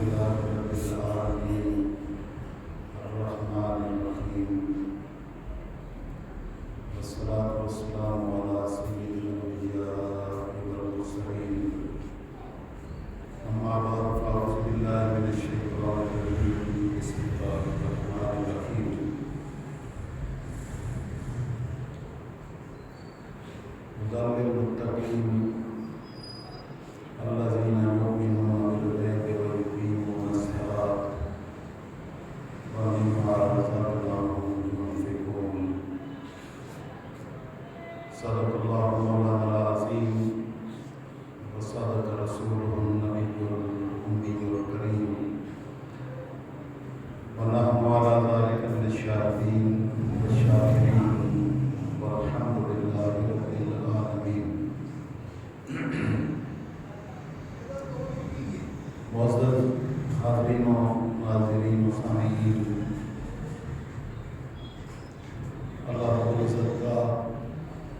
لله رب العالمين الرحمن الرحيم والصلاة والسلام على سيد الأنبياء والمرسلين أما بعد فأعوذ بالله من الشيطان الرجيم بسم الله الرحمن الرحيم هدى للمتقين الذين يؤمنون بالغيب ويقيمون الصلاة ومما رزقناهم ينفقون صدق الله مولانا العظيم وصدق رسوله النبي الأمي الكريم ونحن على ذلك من الشاهدين والشاكرين والحمد لله رب العالمين. معزز حاضرین و ناظرین و سامعین، اللہ رب العزت کا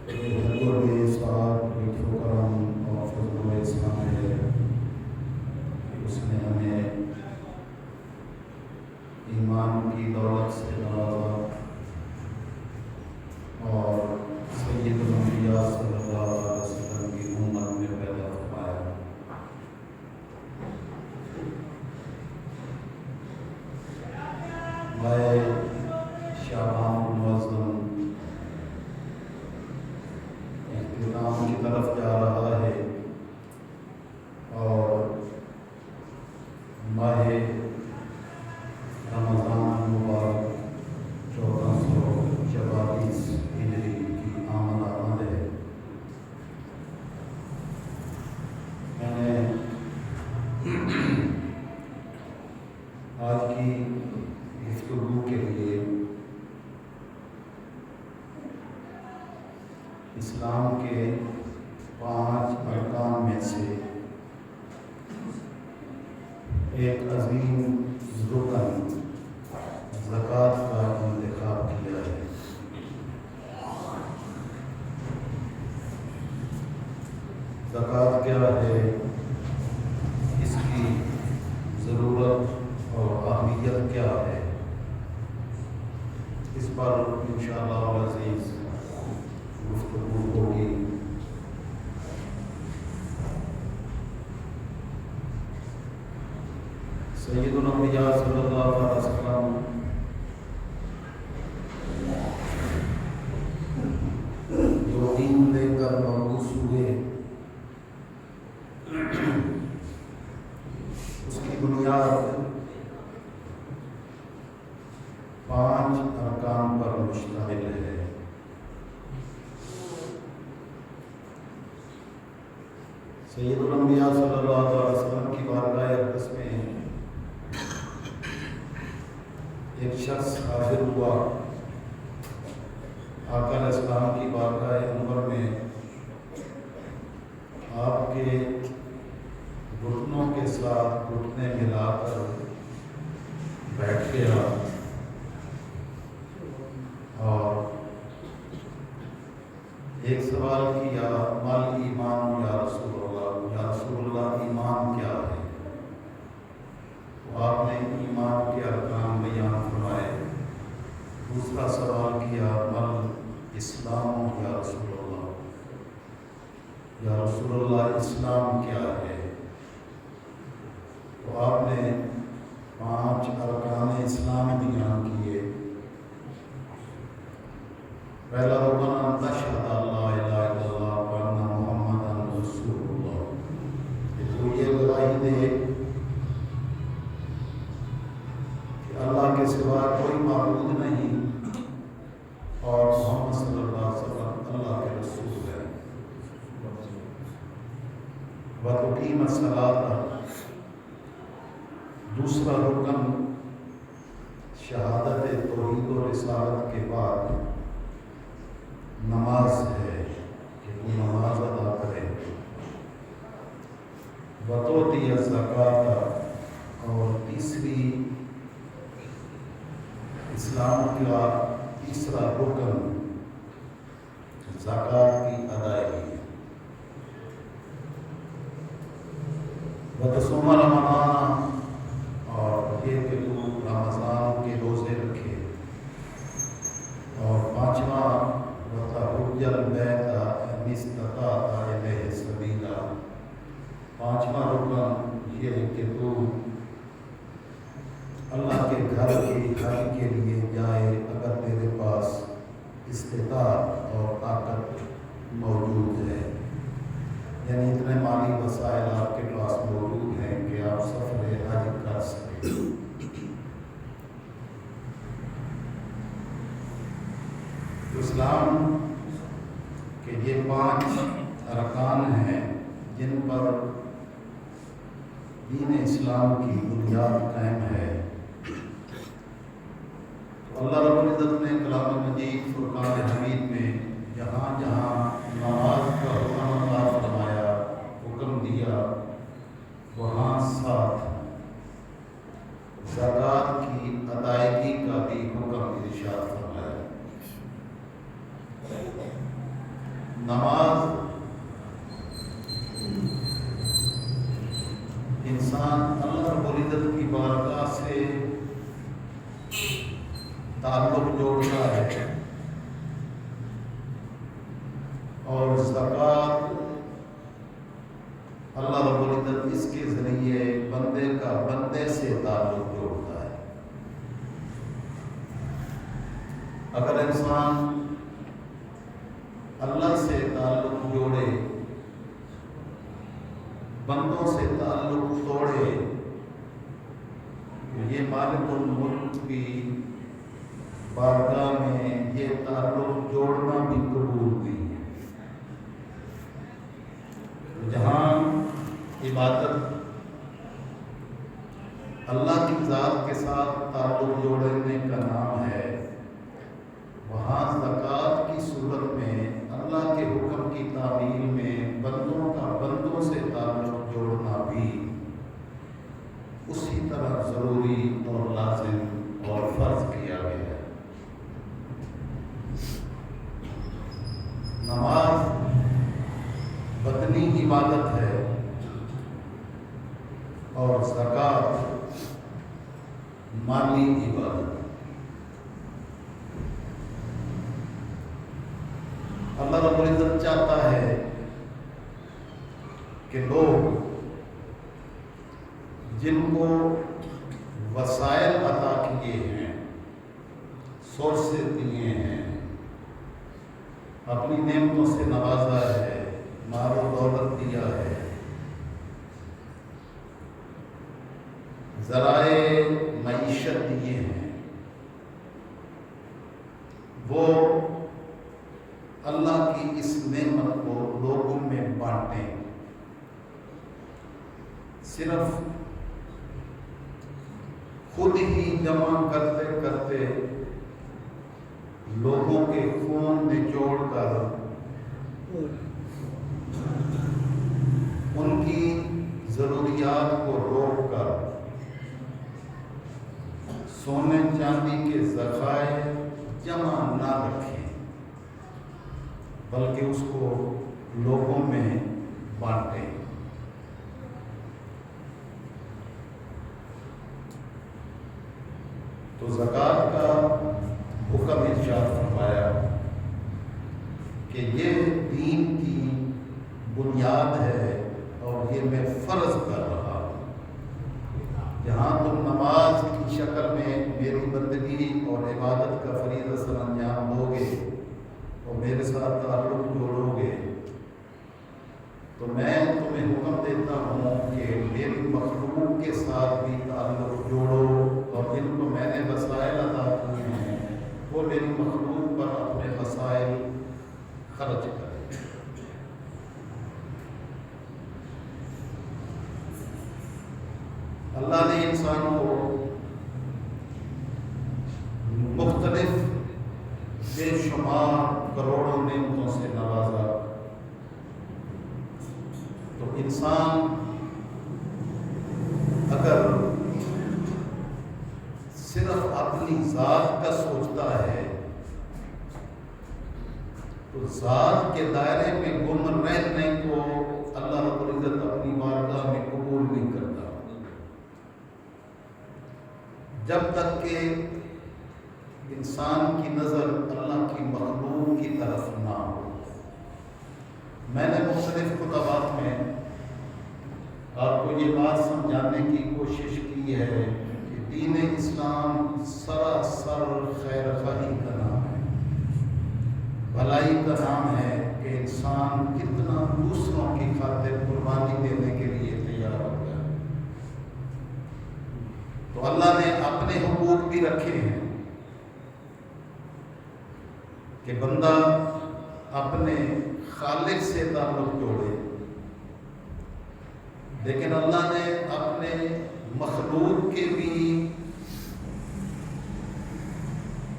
بے ساتھ لطف و کرم اور فضل و احسان ہے کہ اس نے ہمیں ایمان کی دولت سے نوازا اور سید الانبیاء صلی اللہ علیہ وسلم کی امت میں پیدا فرمایا۔ ماہ شعبان المعظم اختتام کی طرف جا رہا ہے اور ماہ رمضان المبارک 1444 ہجری کی آمد ہے۔ میں نے آج کی گفتگو کے لیے اسلام کے 5 ارکان میں سے ایک عظیم رکن زکوٰۃ کا انتخاب کیا ہے۔ زکوٰۃ کیا ہے، اس کی ضرورت اور اہمیت کیا ہے، اس پر انشاءاللہ العزیز گفتگو ہوگی۔ سید الانبیاء صلی اللہ علیہ وسلم جو دین لے کر مبعوث ہوئے، اس کی بنیاد 5 ارکان پر مشتمل ہے۔ سید الانبیاء صلی اللہ علیہ وسلم کی بارگاہ اقدس میں ایک شخص حاضر ہوا۔ آقا علیہ السلام کی بارگاہ انور میں آپ کے گھٹنوں کے ساتھ گھٹنے ملا کر بیٹھ گیا اور ایک سوال کیا، مال ایمان یا رسول اللہ، یا رسول اللہ ایمان کیا ہے؟ تو آپ نے ایمان کے ارکان بیان فرمائے۔ دوسرا سوال کیا، مل اسلام یا رسول اللہ، یا رسول اللہ اسلام کیا ہے؟ تو آپ نے 5 ارکان اسلام بیان کیے۔ پہلا رکن ان تشہد لا الہ الا اللہ وان محمدا رسول اللہ، کہ تو یہ گواہی دے کہ اللہ کے سوا کوئی معبود نہیں اور محمد صلی اللہ علیہ وسلم اللہ کے رسول ہے۔ وتقیم الصلاۃ، دوسرا رکن شہادت توحید و رسالت کے بعد نماز ہے کہ وہ نماز ادا کرے۔ وتؤتی الزکوٰۃ، اور تیسری اسلام کا تیسرا رکن زکوٰۃ کی ادائیگی ہے۔ وتصوم رمضان، پانچواں رکن یہ ہے کہ تو اللہ کے گھر کی حج کے لیے جائے اگر تیرے پاس استطاعت اور طاقت موجود ہے، یعنی اتنے مالی وسائل آپ کے پاس موجود ہیں کہ آپ سفر حج کر سکیں۔ اسلام کے یہ 5 ارکان ہیں جن پر دین اسلام کی بنیاد قائم ہے۔ تو اللہ رب العزت نے کلام مجید فرقان حمید میں جہاں جہاں نماز کا حکم عطا فرمایا، حکم دیا، وہاں ساتھ زکوٰۃ کی ادائیگی کا بھی حکم ارشاد فرمایا۔ نماز انسان اللہ رب العزت کی بارگاہ سے تعلق جوڑتا ہے، اور زکوٰۃ اللہ رب العزت اس کے ذریعے بندے کا بندے سے تعلق جوڑتا ہے۔ اگر انسان اللہ سے تعلق جوڑے، بندوں سے تعلق توڑے، تو یہ مالک الملک کی بارگاہ میں یہ تعلق جوڑنا بھی قبول نہیں ہے۔ جہاں عبادت اللہ کی ذات کے ساتھ تعلق جوڑنے کا نام ہے، وہاں زکوٰۃ کی صورت میں اللہ کے حکم کی تعمیل میں بندوں کا بندوں سے تعلق جوڑنا بھی اسی طرح ضروری اور لازم اور فرض کیا گیا ہے۔ نماز بدنی عبادت ہے اور زکوٰۃ مالی عبادت۔ اللہ رب العزت چاہتا ہے کہ لوگ جن کو وسائل عطا کیے ہیں، سورسز دیے ہیں، اپنی نعمتوں سے نوازا ہے، مال و دولت دیا ہے، ذرائع معیشت دیے ہیں، وہ اللہ کی اس نعمت کو لوگوں میں بانٹیں۔ صرف خود ہی جمع کرتے کرتے لوگوں کے خون نچوڑ کر ان کی ضروریات کو روک کر سونے چاندی کے ذخائر جمع نہ رکھیں، بلکہ اس کو لوگوں میں بانٹیں۔ تو زکوٰۃ کا حکم ارشاد فرمایا کہ یہ دین کی بنیاد ہے اور یہ میں فرض کر رہا ہوں۔ جہاں تم نماز کی شکل میں میری بندگی اور عبادت کا فریضہ سر انجام دو گے اور میرے ساتھ تعلق جوڑو گے، تو میں تمہیں حکم دیتا ہوں کہ میری مخلوق کے ساتھ بھی تعلق جوڑو، اور جن کو میں نے وسائل عطا کیے ہیں وہ میری مخلوق پر اپنے وسائل خرچ کریں۔ اللہ نے انسان کو مختلف بے شمار کروڑوں نعمتوں سے نوازا، تو انسان اگر صرف اپنی ذات کا سوچتا ہے تو ذات کے دائرے میں گم رہنے کو اللہ رب العزت اپنی بارگاہ میں قبول نہیں کرتا۔ جب تک کہ انسان کی نظر اللہ کی مخلوق کی طرف نہ ہو۔ میں نے مختلف خطبات میں یہ بات سمجھانے کی کوشش کی ہے کہ دین اسلام سراسر خیر خواہی کا نام ہے، بھلائی کا نام ہے کہ انسان کتنا دوسروں کی خاطر قربانی دینے کے لیے تیار ہو گیا۔ تو اللہ نے اپنے حقوق بھی رکھے ہیں کہ بندہ اپنے خالق سے تعلق جوڑے، لیکن اللہ نے اپنے مخلوق کے بھی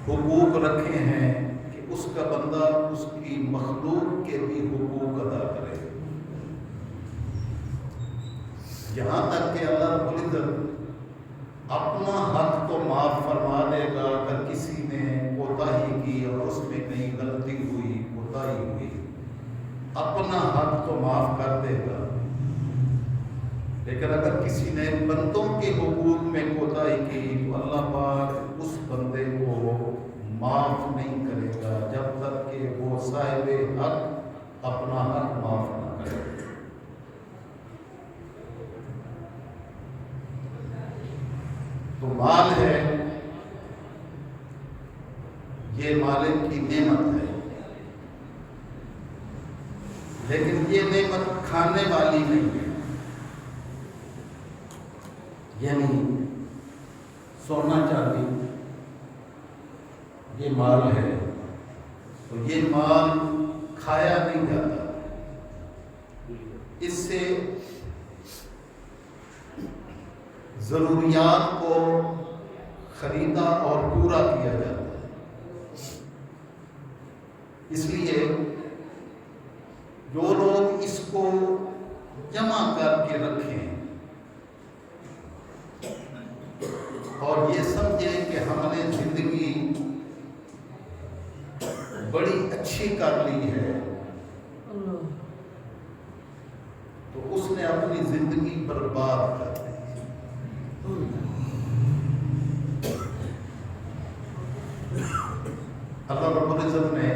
حقوق رکھے ہیں کہ اس کا بندہ اس کی مخلوق کے بھی حقوق ادا کرے، یہاں تک کہ اللہ رب العزت اپنا حق تو معاف فرما دے گا اگر کسی نے کوتاہی کی اور اس میں کہیں غلطی ہوئی، کوتاہی ہوئی، اپنا حق تو معاف کر دے گا، لیکن اگر کسی نے بندوں کے حقوق میں کوتاہی کی تو اللہ پاک اس بندے کو معاف نہیں کرے گا جب تک کہ وہ صاحب حق اپنا حق معاف نہ کرے۔ تو مال ہے، یہ مالک کی نعمت ہے، لیکن یہ نعمت کھانے والی نہیں ہے، یعنی سونا چاندی یہ مال ہے، تو یہ مال کھایا نہیں جاتا، اس سے ضروریات کو خریدا اور پورا کیا جاتا ہے۔ اس لیے جو لوگ اس کو جمع کر کے رکھیں اور یہ سمجھیں کہ ہم نے زندگی بڑی اچھی کر لی ہے، تو اس نے اپنی زندگی برباد کر دی۔ اللہ رب العزت نے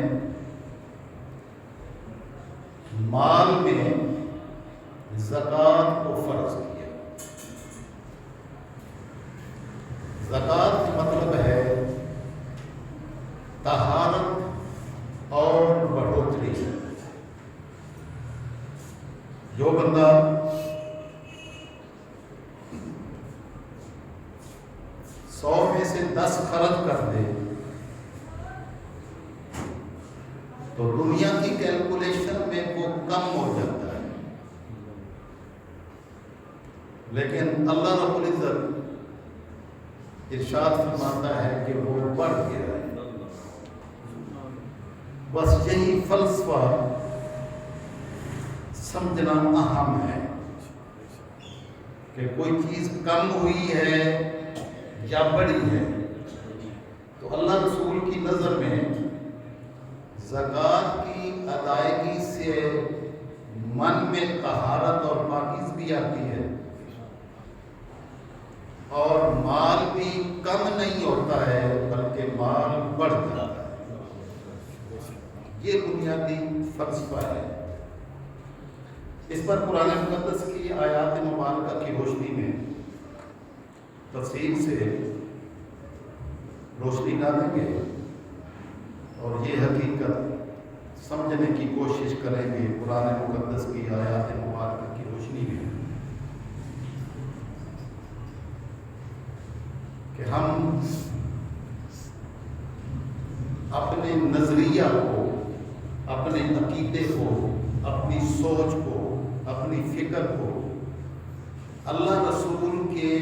مال میں زکوٰۃ کو فرض کیا۔ زکوٰۃ کا مطلب ہے طہارت اور بڑھوتری۔ جو بندہ 100 میں سے 10 خرچ کر دے تو دنیا کی کیلکولیشن میں وہ کم ہو جاتا ہے، لیکن اللہ رب العزت ارشاد فرماتا ہے کہ وہ بڑھ گیا ہے۔ بس یہی فلسفہ سمجھنا اہم ہے کہ کوئی چیز کم ہوئی ہے یا بڑی ہے، تو اللہ رسول کی نظر میں زکوٰۃ کی ادائیگی سے من میں طہارت اور پاکیزگی آتی ہے، اور مال بھی کم نہیں ہوتا ہے بلکہ مال بڑھ جاتا ہے۔ یہ بنیادی فلسفہ ہے۔ اس پر قرآن مقدس کی آیات مبارکہ کی روشنی میں تفصیل سے روشنی ڈالیں گے اور یہ حقیقت سمجھنے کی کوشش کریں گے قرآن مقدس کی آیات مبارکہ کی روشنی میں کہ ہم اپنے نظریہ کو، اپنے عقیدے کو، اپنی سوچ کو، اپنی فکر کو اللہ رسول کے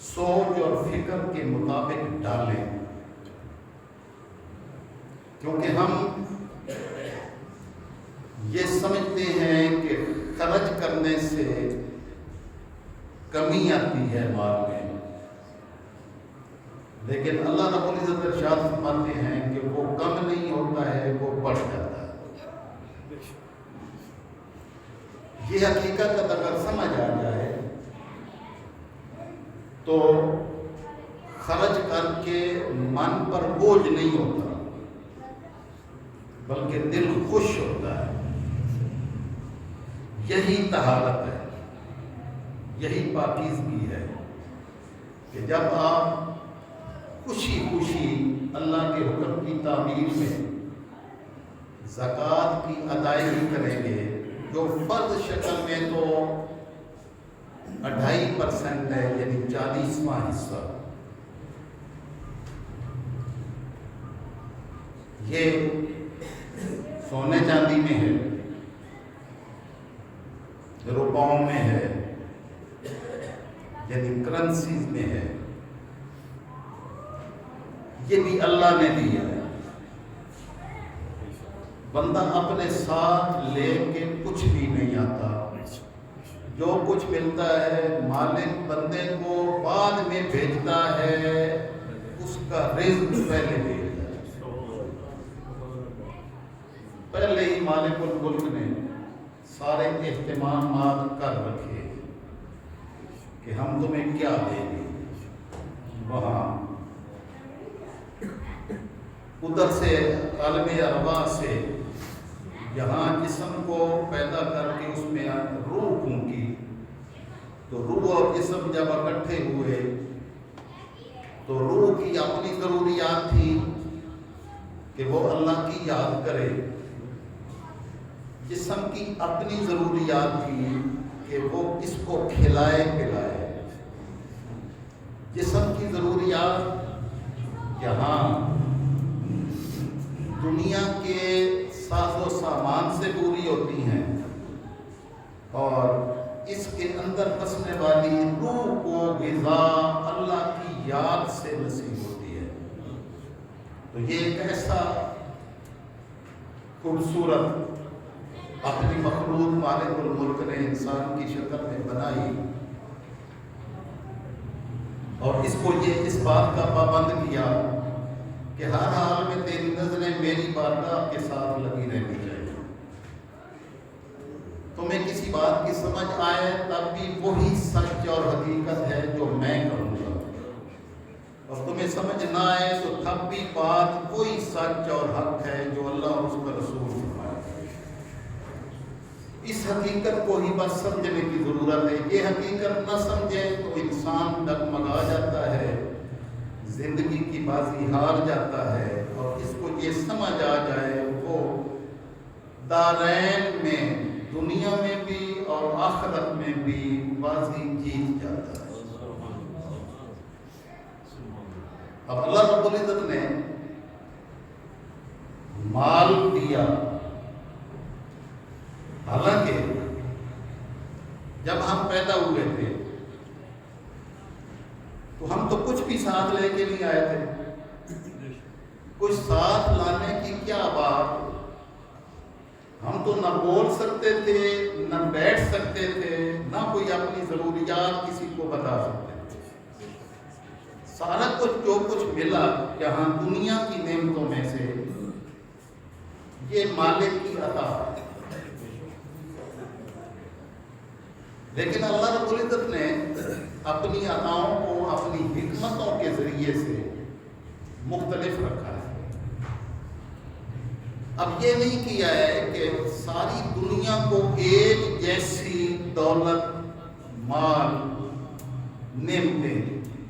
سوچ اور فکر کے مطابق ڈالیں، کیونکہ ہم یہ سمجھتے ہیں کہ خرچ کرنے سے کمی آتی ہے مال میں، لیکن اللہ رب العزت ارشاد فرماتے ہیں کہ وہ کم نہیں ہوتا ہے، وہ بڑھ جاتا ہے۔ یہ حقیقت اگر سمجھ آ جائے تو خرچ کر کے من پر بوجھ نہیں ہوتا بلکہ دل خوش ہوتا ہے۔ یہی طہارت ہے۔ یہی پاکیزگی ہے کہ جب آپ خوشی خوشی اللہ کے حکم کی تعمیر میں زکوٰۃ کی ادائیگی کریں گے، جو فرض شکل میں تو 2.5% ہے، یعنی 40واں حصہ، یہ سونے چاندی میں ہے، روپاؤں میں ہے، یعنی کرنسیز میں ہے، یہ بھی اللہ نے دیا ہے۔ بندہ اپنے ساتھ لے کے کچھ بھی نہیں آتا، جو کچھ ملتا ہے مالک بندے کو بعد میں بھیجتا ہے، اس کا رزق پہلے بھیجتا ہے۔ پہلے ہی مالک الملک نے سارے اہتمامات کر رکھے کہ ہم تمہیں کیا دیں گے۔ وہاں ادھر سے عالم ارواح سے یہاں جسم کو پیدا کر کے اس میں روح پھونکی، تو روح اور جسم جب اکٹھے ہوئے تو روح کی اپنی ضروریات تھی کہ وہ اللہ کی یاد کرے، جسم کی اپنی ضروریات تھی کہ وہ اس کو کھلائے پلائے۔ جسم کی ضروریات یہاں دنیا کے ساز و سامان سے پوری ہوتی ہیں، اور اس کے اندر بسنے والی روح کو غذا اللہ کی یاد سے نصیب ہوتی ہے۔ تو یہ ایک ایسا خوبصورت اپنی مخلوق مالک الملک نے انسان کی شکل میں بنائی، اور اس کو یہ اس بات کا پابند کیا کہ ہر حال میں تیری نظریں میری بارگاہ کے ساتھ لگی رہنی چاہیے۔ تمہیں کسی بات کی سمجھ آئے تب بھی وہی سچ اور حقیقت ہے جو میں کہوں گا، اور تمہیں سمجھ نہ آئے تو تب بھی بات وہی سچ اور حق ہے جو اللہ اور اس کا رسول فرمائے۔ اس حقیقت کو ہی بس سمجھنے کی ضرورت ہے۔ یہ حقیقت نہ سمجھے تو انسان ڈگمگا جاتا ہے، زندگی کی بازی ہار جاتا ہے، اور اس کو یہ سمجھ آ جائے وہ دارین میں، دنیا میں بھی اور آخرت میں بھی بازی جیت جاتا ہے۔ اب اللہ رب العزت نے مال دیا، حالانکہ جب ہم پیدا ہوئے تھے تو ہم تو کچھ بھی ساتھ لے کے نہیں آئے تھے، کچھ ساتھ لانے کی کیا بات، ہم تو نہ بول سکتے تھے، نہ بیٹھ سکتے تھے، نہ کوئی اپنی ضروریات کسی کو بتا سکتے تھے۔ سارا کچھ جو کچھ ملا یہاں دنیا کی نعمتوں میں سے، یہ مالک کی عطا ہے۔ لیکن اللہ رب العزت نے اپنی عطاؤں کو اپنی حکمتوں کے ذریعے سے مختلف رکھا ہے۔ اب یہ نہیں کیا ہے کہ ساری دنیا کو ایک جیسی دولت، مال، نعمتیں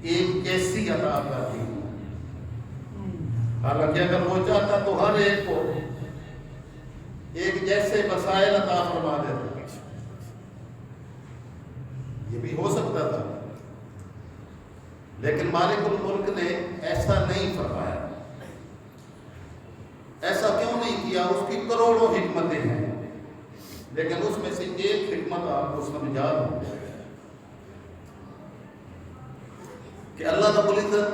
ایک جیسی عطا کر دی، حالانکہ اگر وہ چاہتا تو ہر ایک کو ایک جیسے وسائل عطا فرما دیتا، یہ بھی ہو سکتا تھا، لیکن مالک الملک نے ایسا نہیں فرمایا۔ ایسا کیوں نہیں کیا؟ اس کی کروڑوں حکمتیں ہیں، لیکن اس میں سے ایک حکمت آپ کو سمجھا دوں کہ اللہ رب العزت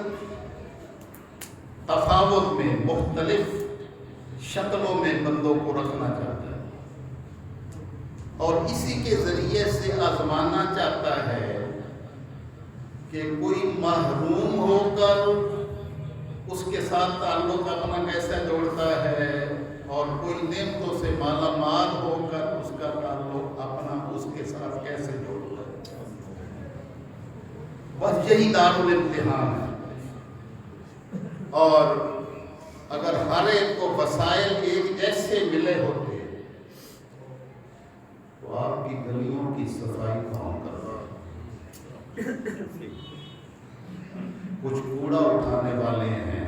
تفاوت میں، مختلف شکلوں میں بندوں کو رکھنا چاہتا ہے، اور اسی کے ذریعے سے آزمانا چاہتا ہے کہ کوئی محروم ہو کر اس کے ساتھ تعلق اپنا کیسا جوڑتا ہے، اور کوئی نعمتوں سے مالا مال ہو کر اس کا تعلق اپنا اس کے ساتھ کیسے جوڑتا ہے۔ بس یہی دارالامتحان ہے، اور اگر ہر ایک کو وسائل ایک جیسے ملے ہوتے تو آپ کی گلیوں کی صفائی کون کرتا ہے؟ کچھ کوڑا اٹھانے والے ہیں.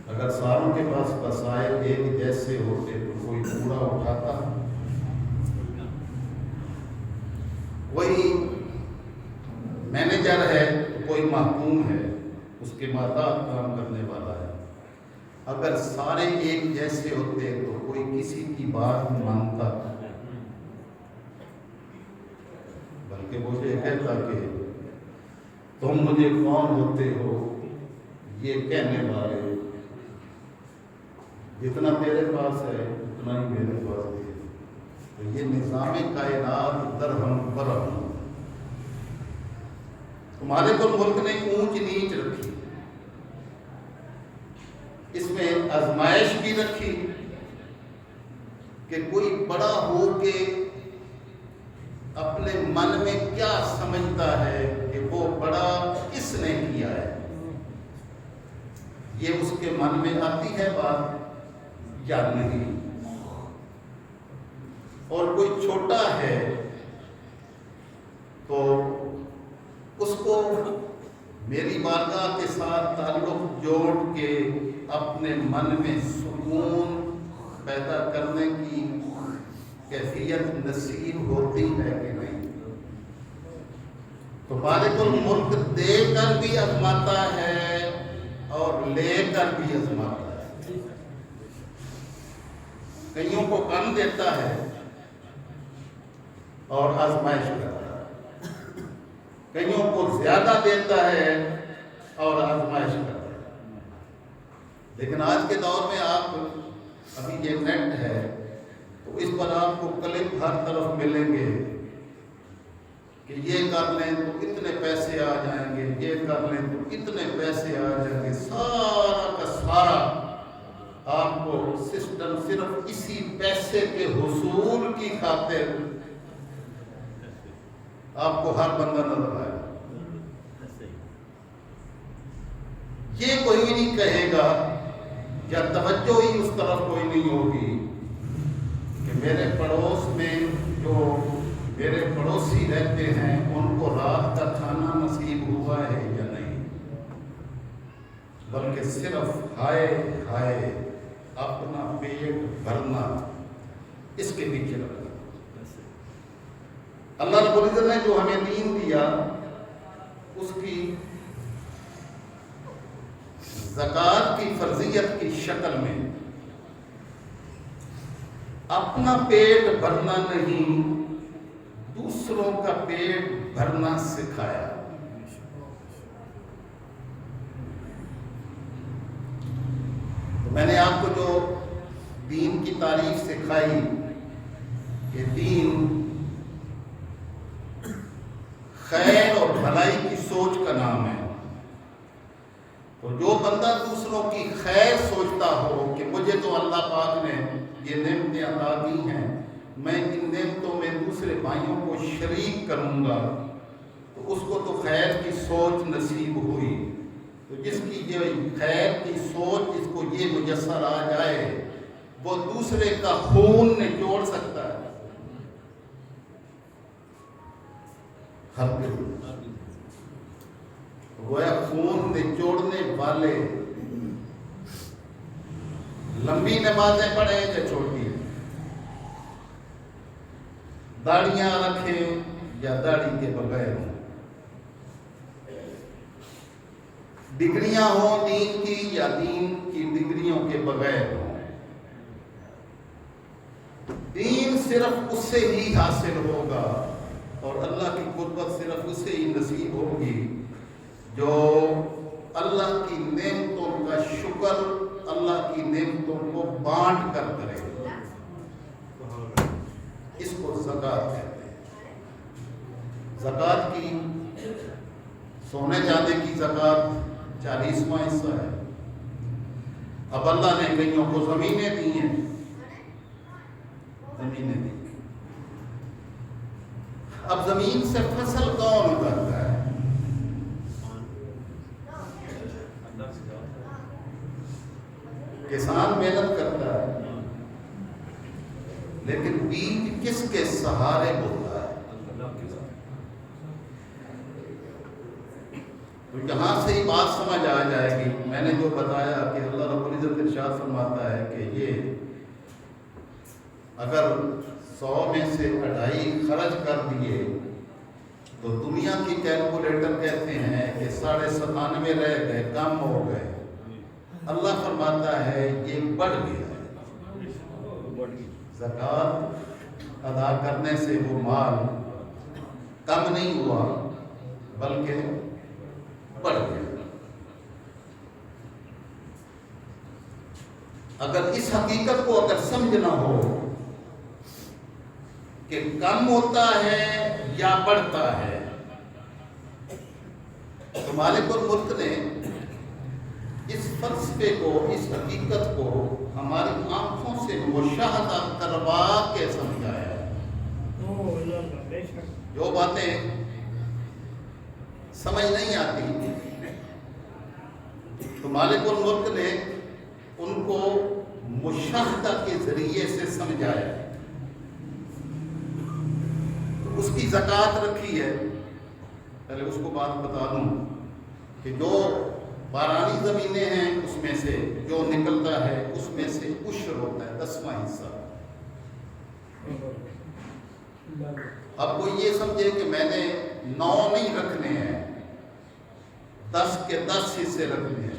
اگر ساروں کے پاس وسائل ایک جیسے ہوتے تو کوئی کوڑا اٹھاتا. کوئی مینیجر ہے تو کوئی محکوم ہے، اس کے ماتحت کام کرنے والا ہے. اگر سارے ایک جیسے ہوتے تو کوئی کسی کی بات مانتا، بلکہ مجھے کہتا کہ تم مجھے کون ہوتے ہو یہ کہنے والے، جتنا تیرے پاس ہے اتنا ہی میرے پاس بھی ہے. تو یہ نظام کائنات درہم برہم. تمہارے کو ملک نے اونچ نیچ رکھی، اس میں آزمائش بھی رکھی کہ کوئی بڑا ہو کے اپنے من میں کیا سمجھتا ہے کہ وہ بڑا کس نے کیا ہے. یہ اس کے من میں آتی ہے بات یا نہیں. اور کوئی چھوٹا ہے تو اس کو میری بارگاہ کے ساتھ تعلق جوڑ کے اپنے من میں سکون پیدا کرنے کی کیفیت نصیب ہوتی ہے کہ نہیں. تو مالک الملک دے کر بھی آزماتا ہے اور لے کر بھی آزماتا ہے. کئیوں کو کم دیتا ہے اور آزمائش کرتا ہے، کئیوں کو زیادہ دیتا ہے اور آزمائش کرتا ہے. لیکن آج کے دور میں آپ ابھی یہ نیٹ ہے تو اس پر آپ کو کلپ ہر طرف ملیں گے کہ یہ کر لیں تو اتنے پیسے آ جائیں گے، یہ کر لیں تو اتنے پیسے آ جائیں گے. سارا کا سارا آپ کو سسٹم صرف اسی پیسے کے حصول کی خاطر آپ کو ہر بندہ نظر آئے. یہ کوئی نہیں کہے گا یا توجہ ہی اس طرف کوئی نہیں ہوگی کہ میرے پڑوس میں جو میرے پڑوسی رہتے ہیں ان کو رات کا کھانا نصیب ہوا ہے یا نہیں، بلکہ صرف ہائے ہائے اپنا پیٹ بھرنا اس کے پیچھے لگا. اللہ رب العزت نے جو ہمیں دین دیا اس کی زکوٰۃ کی فرضیت کی شکل میں اپنا پیٹ بھرنا نہیں، دوسروں کا پیٹ بھرنا سکھایا. میں نے آپ کو جو دین کی تعریف سکھائی کہ دین خیر اور بھلائی کی سوچ کا نام ہے. تو جو بندہ دوسروں کی خیر سوچتا ہو کہ مجھے تو اللہ پاک نے یہ نعمتیں عطا کی ہیں، میں ان نعمتوں میں دوسرے بھائیوں کو شریک کروں گا، تو اس کو تو خیر کی سوچ نصیب ہوئی. تو جس کی یہ خیر کی سوچ جس کو یہ میسر آ جائے وہ دوسرے کا خون نچوڑ سکتا ہے. گویا خون نچوڑنے والے لمبی نمازیں پڑھیں یا چھوٹی، داڑیاں رکھیں یا داڑھی کے بغیر، ڈگریاں ہوں دین کی یا دین کی ڈگریوں کے بغیر ہوں، دین صرف اس سے ہی حاصل ہوگا اور اللہ کی قربت صرف اسے ہی نصیب ہوگی جو اللہ کی نعمتوں کا شکر اللہ کی نعمتوں کو بانٹ کر کرے. اس کو زکوٰۃ کہتے ہیں. زکوٰۃ کی سونے چاندی کی زکوٰۃ 40واں حصہ ہے. اب اللہ نے کئیوں کو زمینیں دی ہیں، زمینیں دی. اب زمین سے فصل کون اگاتا ہے؟ کسان محنت کرتا ہے، لیکن بیج کس کے سہارے بولتا ہے؟ تو یہاں سے ہی بات سمجھ آ جائے گی. میں نے جو بتایا کہ اللہ رب العزت ارشاد فرماتا ہے کہ یہ اگر 100 میں سے 2.5 خرچ کر دیے تو دنیا کی کیلکولیٹر کہتے ہیں کہ 97.5 رہ گئے، کم ہو گئے. اللہ فرماتا ہے یہ بڑھ گیا ہے. زکوٰۃ ادا کرنے سے وہ مال کم نہیں ہوا بلکہ بڑھ گیا. اگر اس حقیقت کو اگر سمجھنا ہو کہ کم ہوتا ہے یا بڑھتا ہے، تو مالک الملک نے اس فلسفے کو، اس حقیقت کو ہماری آنکھوں سے مشاہدہ کروا کے سمجھایا ہے. جو باتیں سمجھ نہیں آتی تو مالک الملک نے ان کو مشاہدہ کے ذریعے سے سمجھایا. تو اس کی زکوٰۃ رکھی ہے. پہلے اس کو بات بتا دوں کہ جو بارانی زمینیں ہیں اس میں سے جو نکلتا ہے اس میں سے عشر ہوتا ہے، 10واں حصہ. اب وہ یہ سمجھے کہ میں نے 9 نہیں رکھنے ہیں، 10 کے 10 حصے رکھنے ہیں.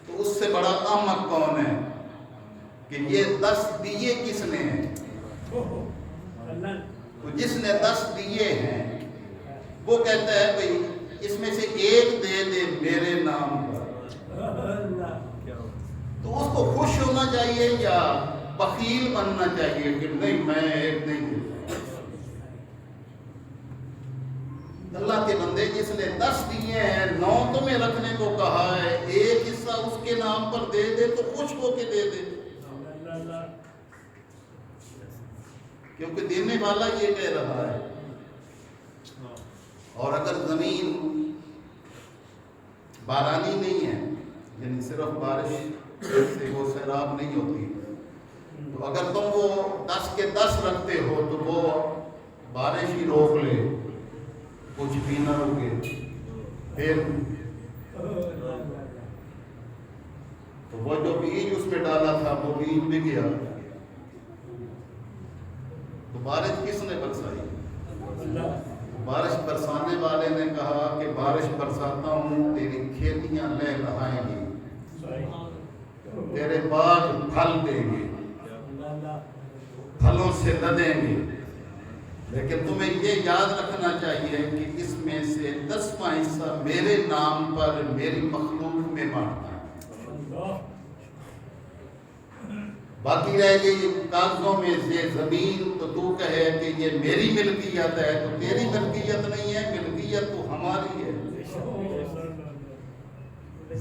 تو اس سے بڑا احمق کون ہے کہ یہ 10 دیے کس نے ہیں؟ تو جس نے 10 دیے ہیں وہ کہتا ہے بھئی اس میں سے 1 دے دے میرے نام پر. تو اس کو خوش ہونا چاہیے یا بخیل بننا چاہیے کہ نہیں میں 1 نہیں دیتا. اللہ کے بندے جس نے 10 دیے ہیں، 9 تمہیں رکھنے کو کہا ہے، 1 حصہ اس کے نام پر دے دے تو خوش ہو کے دے دے، کیونکہ دینے والا یہ کہہ رہا ہے. اور اگر زمین بارانی نہیں ہے، یعنی صرف بارش سے وہ سیراب نہیں ہوتی، تو اگر تم وہ 10 کے 10 رکھتے ہو تو وہ بارش ہی روک لے، کچھ بھی نہ رکے، پھر تو وہ جو بیج اس پہ ڈالا تھا وہ بیج بھی گیا. تو بارش کس نے برسائی؟ بارش برسانے والے نے کہا کہ بارش برساتا ہوں، تیری کھیتیاں لہلہائیں گی، تیرے باغ پھل دیں گے، پھلوں سے لدیں گے. لیکن تمہیں یہ یاد رکھنا چاہیے کہ اس میں سے 10واں حصہ میرے نام پر میری مخلوق میں بانٹنا ہے. باقی رہ گئی کاغذوں میں سے زمین، تو تو کہے کہ یہ میری ملکیت ہے، تو تیری ملکیت نہیں ہے، ملکیت تو ہماری ہے.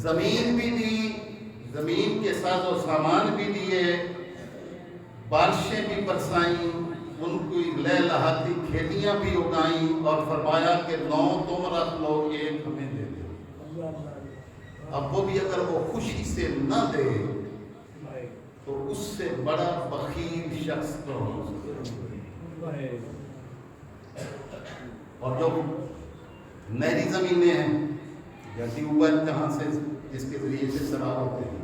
زمین بھی دی، زمین کے ساز و سامان بھی دیے، بارشیں بھی برسائیں، ان کی لہلہاتی کھیتیاں بھی اگائیں، اور فرمایا کہ 9 تم رکھ لو، 1 ہمیں دے دو. اب وہ بھی اگر وہ خوشی سے نہ دے تو اس سے بڑا بخیل شخص کون ہو سکتا ہے. اور جو نہری زمینیں ہیں یا ٹیوبویل جہاں سے جس کے ذریعے سے سیراب ہوتے ہیں،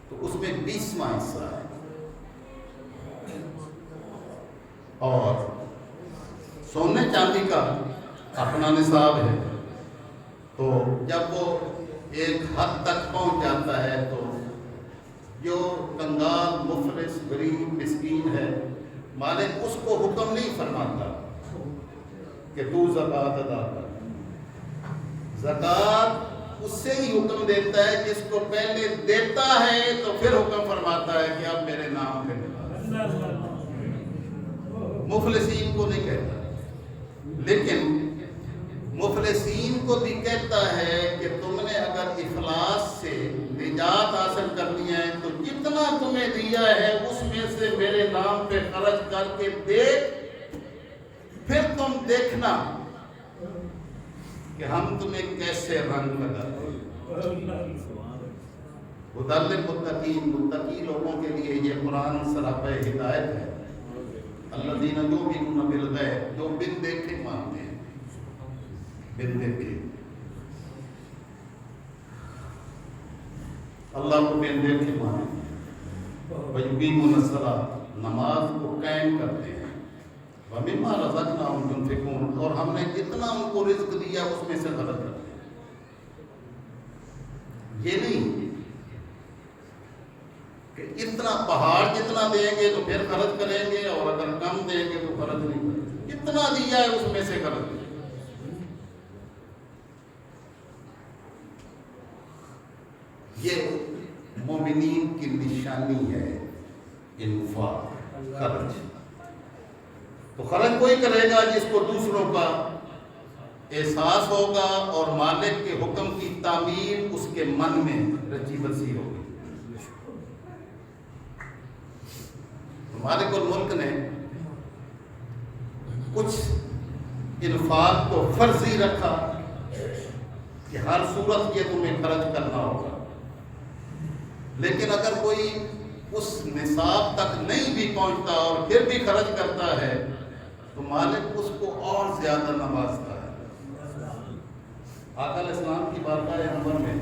تو اس میں 20واں حصہ ہے. اور سونے چاندی کا اپنا نصاب ہے. تو جب وہ ایک حد تک پہنچ جاتا ہے تو جو کنگال، مفلس، غریب، مسکین ہے، مالک اس کو حکم نہیں فرماتا کہ تو زکوٰۃ ادا کر. زکوٰۃ اس سے ہی حکم دیتا ہے جس کو پہلے دیتا ہے، تو پھر حکم فرماتا ہے کہ اب میرے نام پہ نکال. مفلسین کو نہیں کہتا، لیکن مفلسین کو بھی کہتا ہے کہ تم نے اگر افلاس سے نجات حاصل کرنی ہے تو جتنا تمہیں دیا ہے اس میں سے میرے نام پہ خرچ کر کے دے، پھر تم دیکھنا کہ ہم تمہیں کیسے رنگ لگاتے ہیں. ہدی للمتقین، متقی لوگوں کے لیے یہ قرآن سراپہ ہدایت ہے. الذین یؤمنون بالغیب، جو بن دیکھے مانتے ہیں، بن دیکھے. اللہ کو بین دیر کے مانے وَيُقِيمُونَ الصَّلَاةَ نماز کو قائم کرتے ہیں وَمِمَّا رَزَقْنَاهُمْ يُنْفِقُونَ اور ہم نے جتنا ان کو رزق دیا اس میں سے خرچ کرتے ہیں. یہ نہیں کہ اتنا پہاڑ جتنا دیں گے تو پھر خرچ کریں گے اور اگر کم دیں گے تو خرچ نہیں کریں گے. جتنا دیا ہے اس میں سے خرچ کریں. یہ مومنین کی نشانی ہے انفاق خرچ. تو خرچ کوئی کرے گا جس کو دوسروں کا احساس ہوگا اور مالک کے حکم کی تعمیر اس کے من میں رچی بسی ہوگی. مالک الملک نے کچھ انفاق کو فرضی رکھا کہ ہر صورت یہ تمہیں خرچ کرنا ہوگا. لیکن اگر کوئی اس نصاب تک نہیں بھی پہنچتا اور پھر بھی خرچ کرتا ہے تو مالک اس کو اور زیادہ نوازتا ہے. آقا علیہ السلام کی بارگاہ انور میں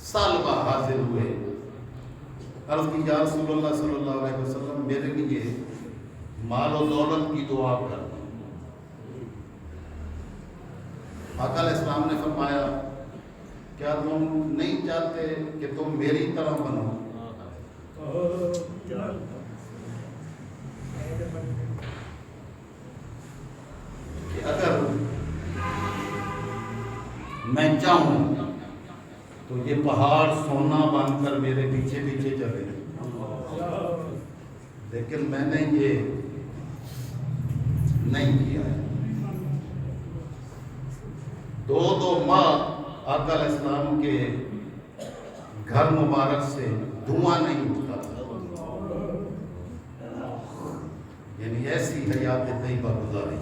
سالبہ حاضر ہوئے. عرض کی یا رسول اللہ صلی اللہ علیہ وسلم میرے لیے مال و دولت کی دعا کر. آقا علیہ السلام نے فرمایا کیا تم نہیں چاہتے کہ تم میری طرح بنو؟ کہ اگر میں چاہوں تو یہ پہاڑ سونا بن کر میرے پیچھے پیچھے چلے، لیکن میں نے یہ نہیں کیا ہے. 2 ماہ آقا علیہ السلام کے گھر مبارک سے دھواں نہیں اٹھتا تھا. یعنی ایسی حیات طیبہ گزاری.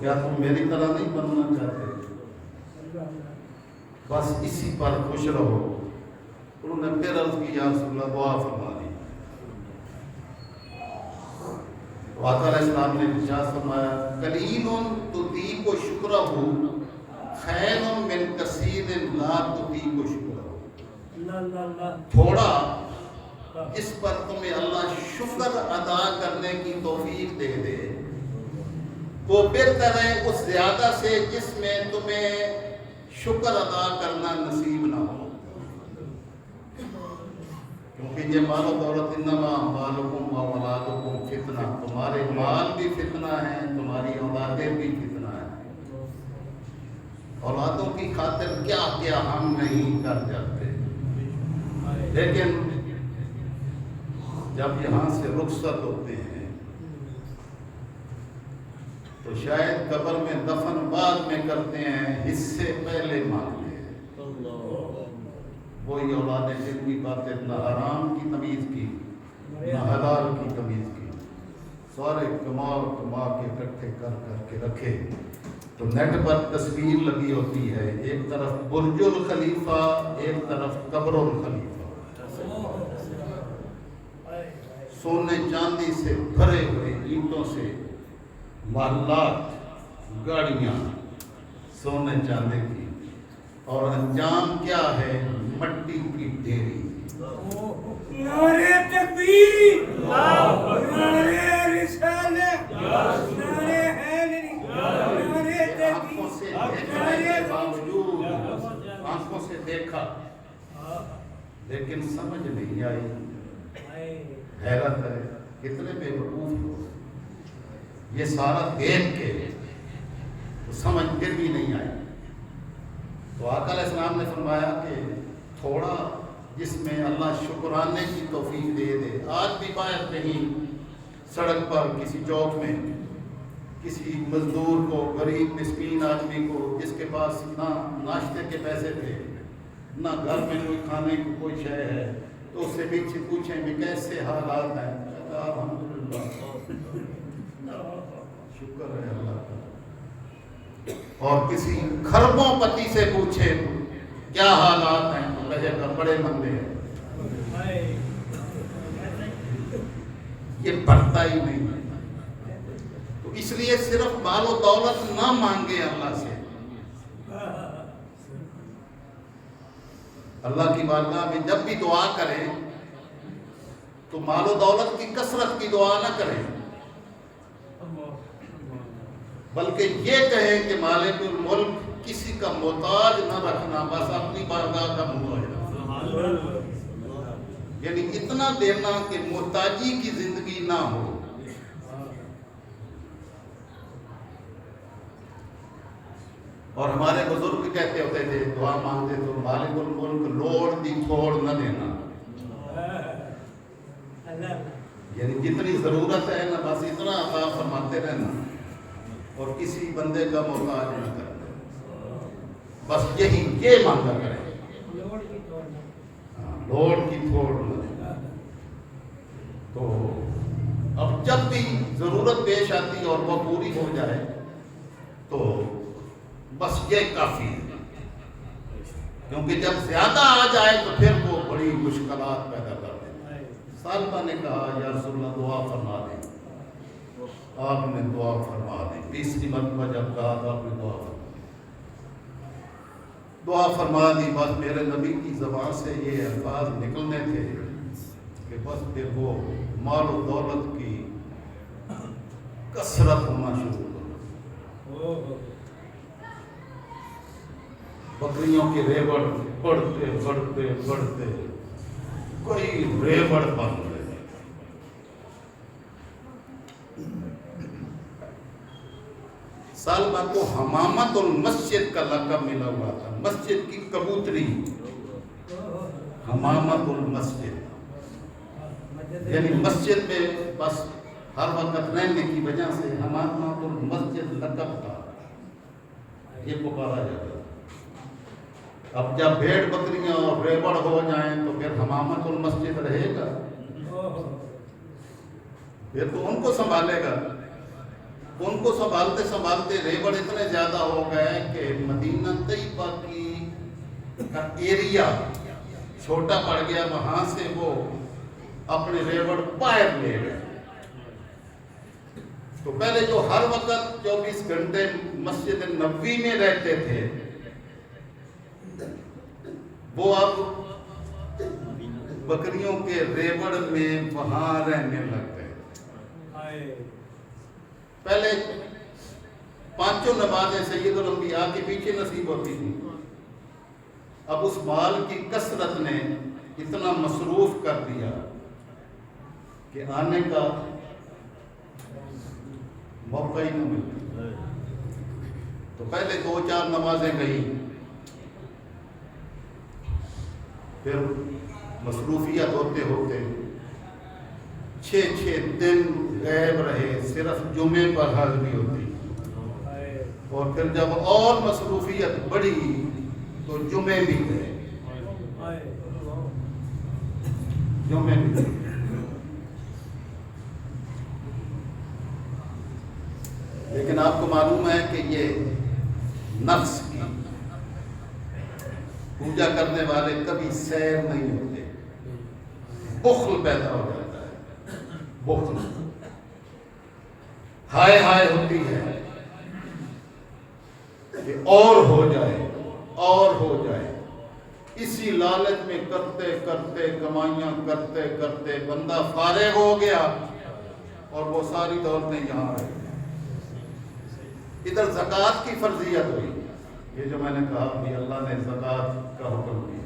کیا تم میری طرح نہیں بننا چاہتے؟ بس اسی پر خوش رہو. انہوں نے پھر عرض کی یا رسول اللہ دعا فرما دی. آقا علیہ السلام نے ارشاد فرمایا قلیل تطیق شکرہ خیر من کثیر لا تطیق شکرہ. تھوڑا اس پر تمہیں اللہ شکر ادا کرنے کی توفیق دے دے وہ بہتر ہے اس زیادہ سے جس میں تمہیں شکر ادا کرنا نصیب نہ ہو. کیونکہ یہ مال و دولت انما اموالکم و اولادکم فتنہ. تمہارے مال بھی فتنہ ہیں، تمہاری اولادیں بھی فتنہ ہیں. اولادوں کی خاطر کیا کیا ہم نہیں کر جاتے، لیکن جب یہاں سے رخصت ہوتے ہیں تو شاید قبر میں دفن بعد میں کرتے ہیں، حصے پہلے مانگتے ہیں. وہی اولادیں جن کی باتیں نہ حرام کی تمیز کی نہ حلال کی تمیز کی، سارے کما کے اکٹھے کر کے رکھے. تو نیٹ پر تصویر لگی ہوتی ہے، ایک طرف برج الخلیفہ ایک طرف قبر الخلیفہ. سونے چاندی سے بھرے ہوئے اینٹوں سے محلات، گاڑیاں سونے چاندی کی، اور انجام کیا ہے؟ مٹی کی ڈھیری. نعرہ تکبیر، نعرہ رسالت، نعرہ حیدری، نعرہ آنکھوں سے دیکھنے کے باوجود آنکھوں سے دیکھا لیکن سمجھ نہیں آئی. حیرت ہے کتنے بے وقوف لوگ. یہ سارا دیکھ کے سمجھ پھر بھی نہیں آئی. تو آقا علیہ السلام نے فرمایا کہ تھوڑا جس میں اللہ شکرانے کی توفیق دے دے. آج بھی باہر کہیں سڑک پر کسی چوک میں کسی مزدور کو، غریب مسکین آدمی کو جس کے پاس نہ ناشتے کے پیسے تھے نہ گھر میں کوئی کھانے کی کوئی شے ہے، تو اس سے پیچھے پوچھیں بھی کیسے حالات ہیں، الحمدللہ شکر ہے اللہ کا. اور کسی خربوں پتی سے پوچھے کیا حالات ہیں تو کہے گا بڑے مندے ہیں. یہ بڑھتا ہی نہیں. تو اس لیے صرف مال و دولت نہ مانگے اللہ سے، اللہ کی بارگاہ میں جب بھی دعا کریں تو مال و دولت کی کثرت کی دعا نہ کریں، بلکہ یہ کہیں کہ مالک الملک کسی کا محتاج نہ رکھنا، بس اپنی بارگاہ کا محتاج رکھنا، یعنی اتنا دینا کہ محتاجی کی زندگی نہ ہو۔ اور ہمارے بزرگ کہتے ہوتے تھے دعا مانگتے تو مالک الملک لوڑ دی تھوڑ نہ دینا، یعنی جتنی ضرورت ہے نا بس اتنا عطا فرماتے رہنا اور کسی بندے کا محتاج نہ کرنا، بس یہی یہ مانگا کریں، لوڑ کی تھوڑ نہ دینا۔ تو اب جب بھی ضرورت پیش آتی اور وہ پوری ہو جائے تو بس یہ کافی ہے، کیونکہ جب زیادہ آ جائے تو پھر وہ بڑی مشکلات پیدا کر دیتا ہے۔ سالبہ نے کہا یا رسول اللہ دعا فرما دیں، آپ نے دعا فرما دی، تیسری مرتبہ جب کہا تو آپ نے دعا فرما دی، بس میرے نبی کی زبان سے یہ الفاظ نکلنے تھے کہ بس پھر وہ مال و دولت کی کثرت ہونا شروع ہو، بکریوں کی ریوڑ بڑھتے بڑھتے بڑھتے کوئی ریوڑ بن گئے۔ سالبہ کو حمامت المسجد کا لقب ملا ہوا تھا، مسجد کی کبوتری، حمامت المسجد، یعنی مسجد میں بس ہر وقت رہنے کی وجہ سے حمامت المسجد لقب تھا، یہ پکارا جاتا۔ اب جب بھیڑ بکریاں اور ریوڑ ہو جائیں تو پھر حمامت المسجد رہے گا، پھر تو ان کو سنبھالے گا۔ ان کو سنبھالتے سنبھالتے ریوڑ اتنے زیادہ ہو گئے کہ مدینہ طیبہ کا ایریا چھوٹا پڑ گیا، وہاں سے وہ اپنے ریوڑ باہر لے گئے۔ تو پہلے جو ہر وقت 24 گھنٹے مسجد نبوی میں رہتے تھے وہ اب بکریوں کے ریوڑ میں وہاں رہنے لگ گئے۔ پہلے پانچوں نمازیں سید الانبیاء کے پیچھے نصیب ہوتی تھی، اب اس مال کی کثرت نے اتنا مصروف کر دیا کہ آنے کا موقع ہی نہ ملتا۔ تو پہلے 2-4 نمازیں گئیں، پھر مصروفیت ہوتے ہوتے 6 دن غائب رہے، صرف جمعے پر حاضری ہوتی، اور پھر جب اور مصروفیت بڑھی تو جمعے بھی گئے، جمعے بھی گئے۔ لیکن آپ کو معلوم ہے کہ یہ نفس کی پوجا کرنے والے کبھی سیر نہیں ہوتے، بخل پیدا ہو جاتا ہے، بخل ہائے ہائے ہوتی ہے کہ اور ہو جائے اور ہو جائے، اسی لالچ میں کرتے کرتے کمائیاں کرتے کرتے بندہ فارغ ہو گیا اور وہ ساری دولتیں یہاں رہ گئی۔ ادھر زکوٰۃ کی فرضیت ہوئی، یہ جو میں نے کہا کہ اللہ نے زکوٰۃ کا حکم دیا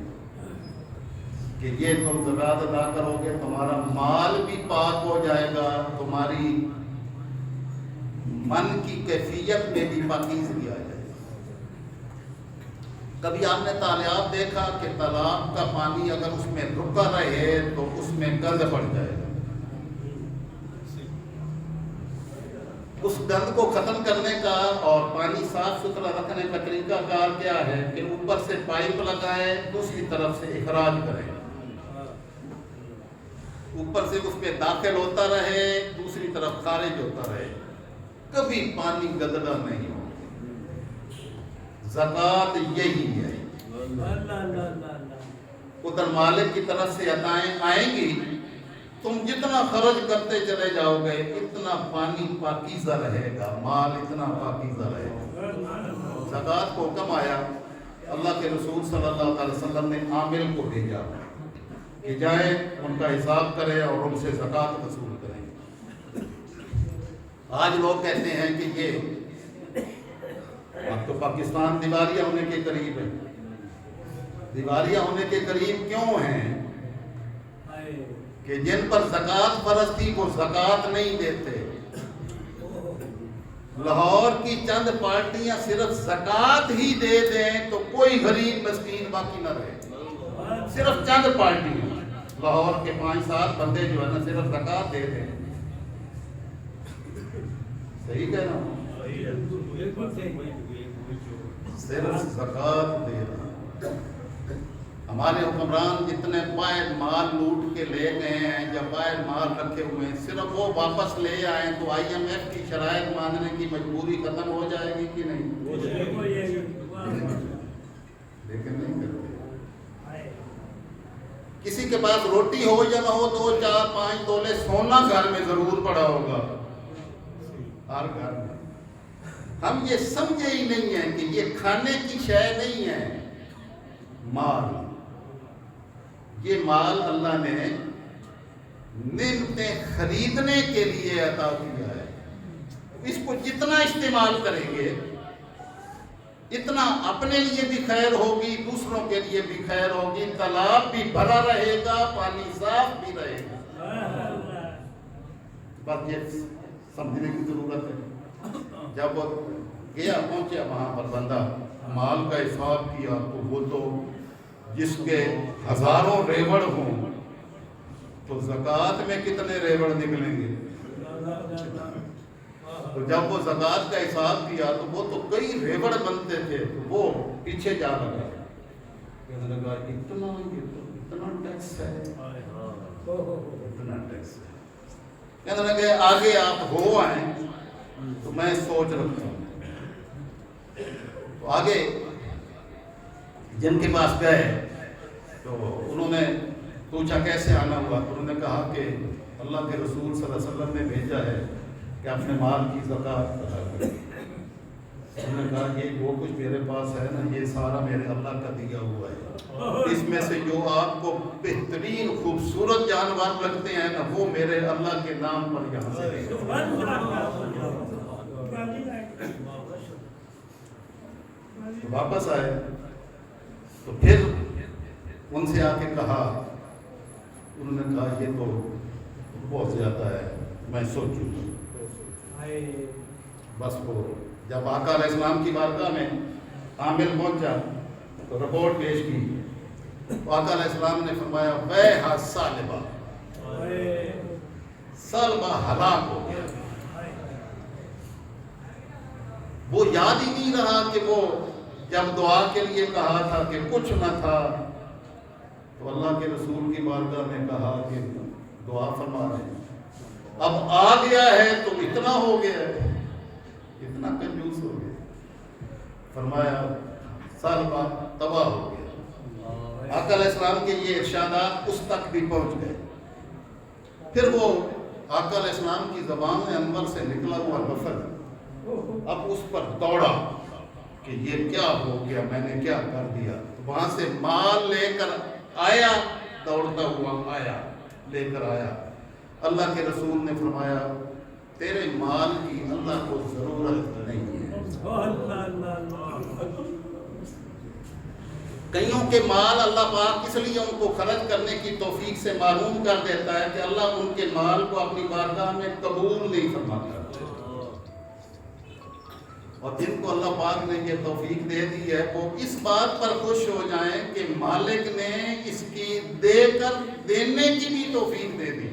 کہ یہ تم زکوٰۃ ادا کرو گے تمہارا مال بھی پاک ہو جائے گا، تمہاری من کی کیفیت میں بھی پاکیزگی آ جائے گی۔ کبھی آپ نے تالیاب دیکھا کہ تالاب کا پانی اگر اس میں رکا رہے تو اس میں گند پڑ جائے گا، اس گند کو ختم کرنے کا اور پانی صاف ستھرا رکھنے کا طریقہ کار کیا ہے کہ اوپر سے پائپ لگائے، دوسری طرف سے اخراج کریں، اوپر سے اس پہ داخل ہوتا رہے، دوسری طرف خارج ہوتا رہے، کبھی پانی گدلا نہیں ہو۔ زکوٰۃ یہی ہے، ادھر مالک کی طرف سے عطائیں آئیں گی، تم جتنا خرچ کرتے چلے جاؤ گے اتنا پانی پاکیزہ رہے گا، مال اتنا پاکیزہ رہے گا۔ زکوٰۃ کو حکم آیا اللہ کے رسول صلی اللہ علیہ وسلم نے عامل کو بھیجا کہ جائیں ان کا حساب کرے اور ان سے زکوٰۃ وصول کریں۔ آج لوگ کہتے ہیں کہ یہ اب تو پاکستان دیوالیہ ہونے کے قریب ہے۔ دیوالیہ ہونے کے قریب کیوں ہیں کہ جن پر زکوٰۃ فرض تھی وہ زکوٰۃ نہیں دیتے۔ لاہور کی چند پارٹیاں صرف زکوٰۃ ہی دے دیں تو کوئی غریب مسکین باقی نہ رہے۔ صرف چند پارٹیاں لاہور کے 5-7 بندے جو ہے نا صرف زکوٰۃ دے دیں۔ صحیح کہہ رہا ہوں؟ صرف زکوٰۃ دے رہا۔ ہمارے حکمران جتنے باہر مال لوٹ کے لے گئے ہیں یا باہر مال رکھے ہوئے ہیں صرف وہ واپس لے آئیں تو IMF کی شرائط ماننے کی مجبوری ختم ہو جائے گی کہ نہیں؟ لیکن نہیں کرتے۔ کسی کے پاس روٹی ہو یا نہ ہو 2-4-5 تولے سونا گھر میں ضرور پڑا ہوگا، ہر گھر میں۔ ہم یہ سمجھے ہی نہیں ہیں کہ یہ کھانے کی شے نہیں ہے مال۔ یہ مال اللہ نے نعمتیں خریدنے کے لیے عطا کیا ہے۔ اس کو جتنا استعمال کریں گے اتنا اپنے لیے بھی خیر ہوگی، دوسروں کے لیے بھی خیر ہوگی، تالاب بھی بھرا رہے گا، پانی صاف بھی رہے گا۔ بات یہ سمجھنے کی ضرورت ہے۔ جب وہ گیا پہنچا وہاں پر بندہ مال کا حساب کیا تو وہ تو جس کے ہزاروں ریوڑ ہوں تو زکوٰۃ میں کتنے ریوڑ نکلیں گے؟ تو جب وہ زکوٰۃ کا حساب کیا تو وہ تو کئی ریوڑ بنتے تھے، تو وہ پیچھے جا لگا، کہنے لگا اتنا ٹیکس ہے، اتنا ٹیکس ہے۔ کہنے لگے آگے آپ ہو آئیں تو میں سوچ رکھتا ہوں۔ تو آگے جن کے پاس گئے تو انہوں نے پوچھا کیسے آنا ہوا، تو انہوں نے کہا کہ اللہ کے رسول صلی اللہ علیہ وسلم نے بھیجا ہے کہ اپنے مال کی زکوٰۃ ادا کریں۔ انہوں نے کہا یہ وہ کچھ میرے پاس ہے نا یہ سارا میرے اللہ کا دیا ہوا ہے، اس میں سے جو آپ کو بہترین خوبصورت جانور لگتے ہیں نا وہ میرے اللہ کے نام پر یہاں سے واپس آئے تو پھر ان سے آ کے کہا، انہوں نے کہا یہ تو بہت زیادہ ہے، میں سوچوں گا۔ بس وہ جب آقا علیہ السلام کی بارگاہ میں عامل پہنچا تو رپورٹ پیش کی تو آقا علیہ السلام نے فرمایا ویحا سالبہ، سالبہ ہلاک ہو گیا۔ وہ یاد ہی نہیں رہا کہ وہ جب دعا کے لیے کہا تھا کہ کچھ نہ تھا تو اللہ کے رسول کی بارگاہ میں کہا کہ دعا فرما دیں، اب آ گیا ہے تو اتنا ہو گیا ہے، اتنا کنجوس ہو گیا۔ فرمایا سالبہ تباہ ہو گیا۔ آقا علیہ السلام کے یہ ارشادات اس تک بھی پہنچ گئے۔ پھر وہ آقا علیہ السلام کی زبان انور سے نکلا ہوا لفظ اب اس پر دوڑا کہ یہ کیا ہو گیا، میں نے کیا کر دیا۔ وہاں سے مال لے کر آیا، دوڑتا ہوا آیا، لے کر آیا۔ اللہ کے رسول نے فرمایا تیرے مال کی اللہ کو ضرورت نہیں ہے۔ کئیوں کے مال اللہ پاک اس لیے ان کو خرچ کرنے کی توفیق سے معلوم کر دیتا ہے کہ اللہ ان کے مال کو اپنی بارگاہ میں قبول نہیں فرماتا، اور جن کو اللہ پاک نے یہ توفیق دے دی ہے وہ اس بات پر خوش ہو جائیں کہ مالک نے اس کی دے کر دینے کی بھی توفیق دے دی۔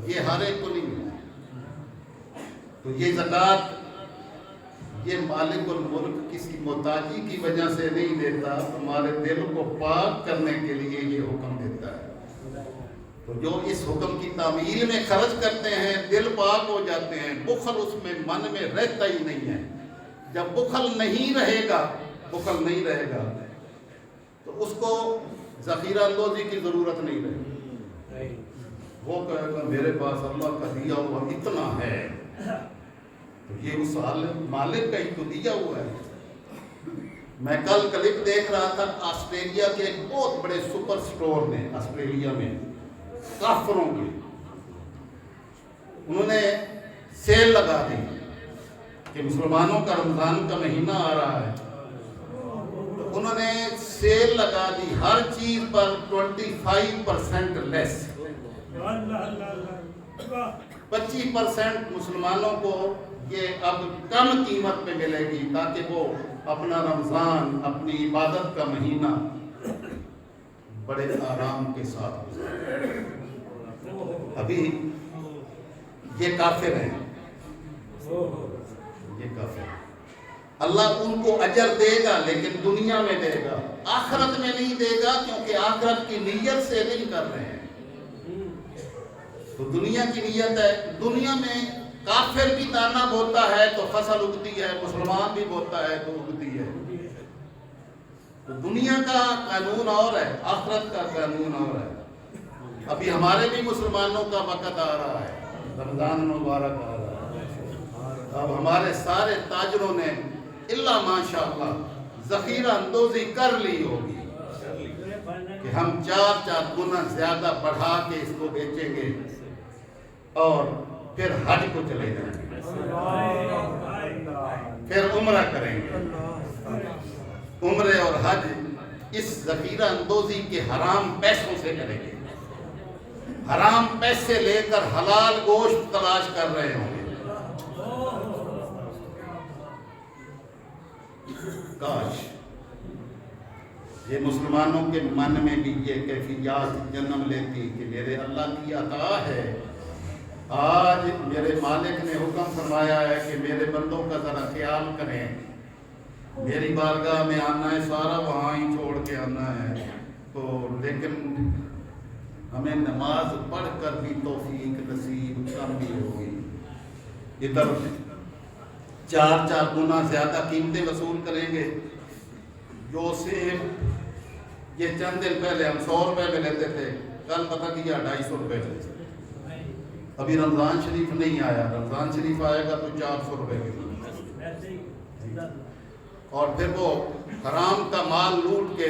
یہ ہر ایک کو نہیں ہے۔ تو یہ زکوٰۃ یہ مالک الملک کسی محتاجی کی وجہ سے نہیں دیتا، ہمارے دل کو پاک کرنے کے لیے یہ حکم دیتا ہے۔ تو جو اس حکم کی تعمیل میں خرچ کرتے ہیں دل پاک ہو جاتے ہیں، بخل اس میں من میں رہتا ہی نہیں ہے۔ جب بخل نہیں رہے گا تو اس کو ذخیرہ اندوزی کی ضرورت نہیں رہے گی۔ وہ کہے گا میرے پاس اللہ کا دیا ہوا اتنا ہے، تو یہ اس مالک کا ہی تو دیا ہوا ہے۔ میں کل کلپ دیکھ رہا تھا آسٹریلیا کے ایک بہت بڑے سپر سٹور نے آسٹریلیا میں کافروں کے، انہوں نے سیل لگا دی کہ مسلمانوں کا رمضان کا مہینہ آ رہا ہے، تو انہوں نے سیل لگا دی ہر چیز پر 25% لیس، 25% مسلمانوں کو یہ اب کم قیمت پہ ملے گی تاکہ وہ اپنا رمضان، اپنی عبادت کا مہینہ بڑے آرام کے ساتھ گزارے۔ ابھی یہ کافر ہیں، یہ کافر ہیں، اللہ ان کو اجر دے گا لیکن دنیا میں دے گا، آخرت میں نہیں دے گا، کیونکہ آخرت کی نیت سے نہیں کر رہے ہیں۔ تو دنیا کی نیت ہے، دنیا میں کافر بھی دانا بوتا ہے تو فصل اگتی ہے، مسلمان بھی بوتا ہے تو اگتی ہے۔ تو دنیا کا قانون اور ہے، آخرت کا قانون اور ہے۔ ابھی ہمارے بھی مسلمانوں کا وقت آ رہا ہے، رمضان مبارک آ رہا ہے، اب ہمارے سارے تاجروں نے اللہ ماشاءاللہ ذخیرہ اندوزی کر لی ہوگی کہ ہم 4 گنا زیادہ بڑھا کے اس کو بیچیں گے اور پھر حج کو چلے جائیں گے، پھر عمرہ کریں گے۔ عمرے اور حج اس ذخیرہ اندوزی کے حرام پیسوں سے کریں گے، حرام پیسے لے کر حلال گوشت تلاش کر رہے ہوں گے۔ کاش یہ مسلمانوں کے من میں بھی یہ کیفیات جنم لیتی کہ میرے اللہ کی عطا ہے، آج میرے مالک نے حکم فرمایا ہے کہ میرے بندوں کا ذرا خیال کریں، میری بارگاہ میں آنا ہے سارا وہاں ہی چھوڑ کے آنا ہے، تو لیکن ہمیں نماز پڑھ کر بھی توفیق نصیب کم بھی ہوگی، ادھر 4 گنا زیادہ قیمتیں وصول کریں گے۔ جو سیب یہ چند دن پہلے ہم 100 روپے میں لیتے تھے، کل پتہ کیا 250 روپے لیتے تھے۔ ابھی رمضان شریف نہیں آیا، رمضان شریف آئے گا تو 400 روپے کے، اور پھر وہ حرام کا مال لوٹ کے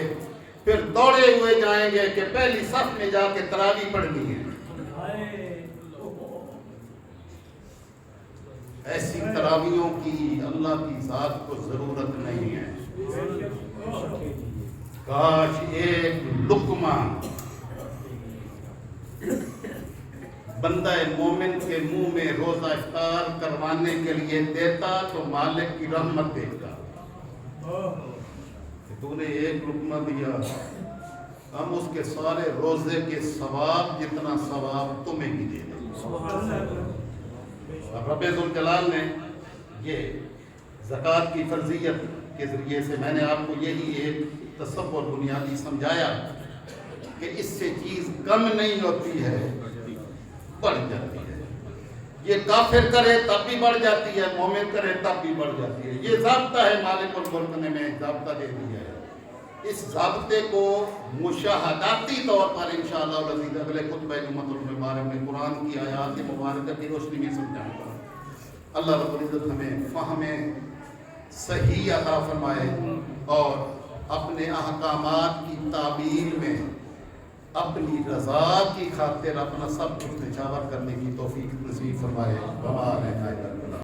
پھر دوڑے ہوئے جائیں گے کہ پہلی صف میں جا کے تراویح پڑھنی ہے۔ ایسی تراویحوں کی اللہ کی ذات کو ضرورت نہیں ہے۔ کاش ایک لقمہ بندہ مومن کے منہ میں روزہ افطار کروانے کے لیے دیتا تو مالک کی رحمت دیکھتا کہ تو نے ایک لقمہ دیا، ہم اس کے سارے روزے کے ثواب جتنا ثواب تمہیں بھی دے دیں۔ رب ذوالجلال نے یہ زکوٰۃ کی فرضیت کے ذریعے سے میں نے آپ کو یہی ایک تصور بنیادی سمجھایا کہ اس سے چیز کم نہیں ہوتی ہے، بڑھ جاتی ہے۔ یہ کافر کرے تب بھی بڑھ جاتی ہے، مومن کرے تب بھی بڑھ جاتی ہے۔ یہ ضابطہ ہے، مالک الملک نے میں ضابطہ دے دیا ہے۔ اس ضابطے کو مشاہداتی طور پر انشاءاللہ العزیز اگلے خطبہ جمعۃ المبارک میں قرآن کی آیات مبارکہ کی روشنی میں سمجھاؤں گا۔ اللہ رب العزت ہمیں فہم صحیح عطا فرمائے اور اپنے احکامات کی تعبیر میں اپنی رضا کی خاطر اپنا سب کچھ نچھاور کرنے کی توفیق نصیب فرمائے۔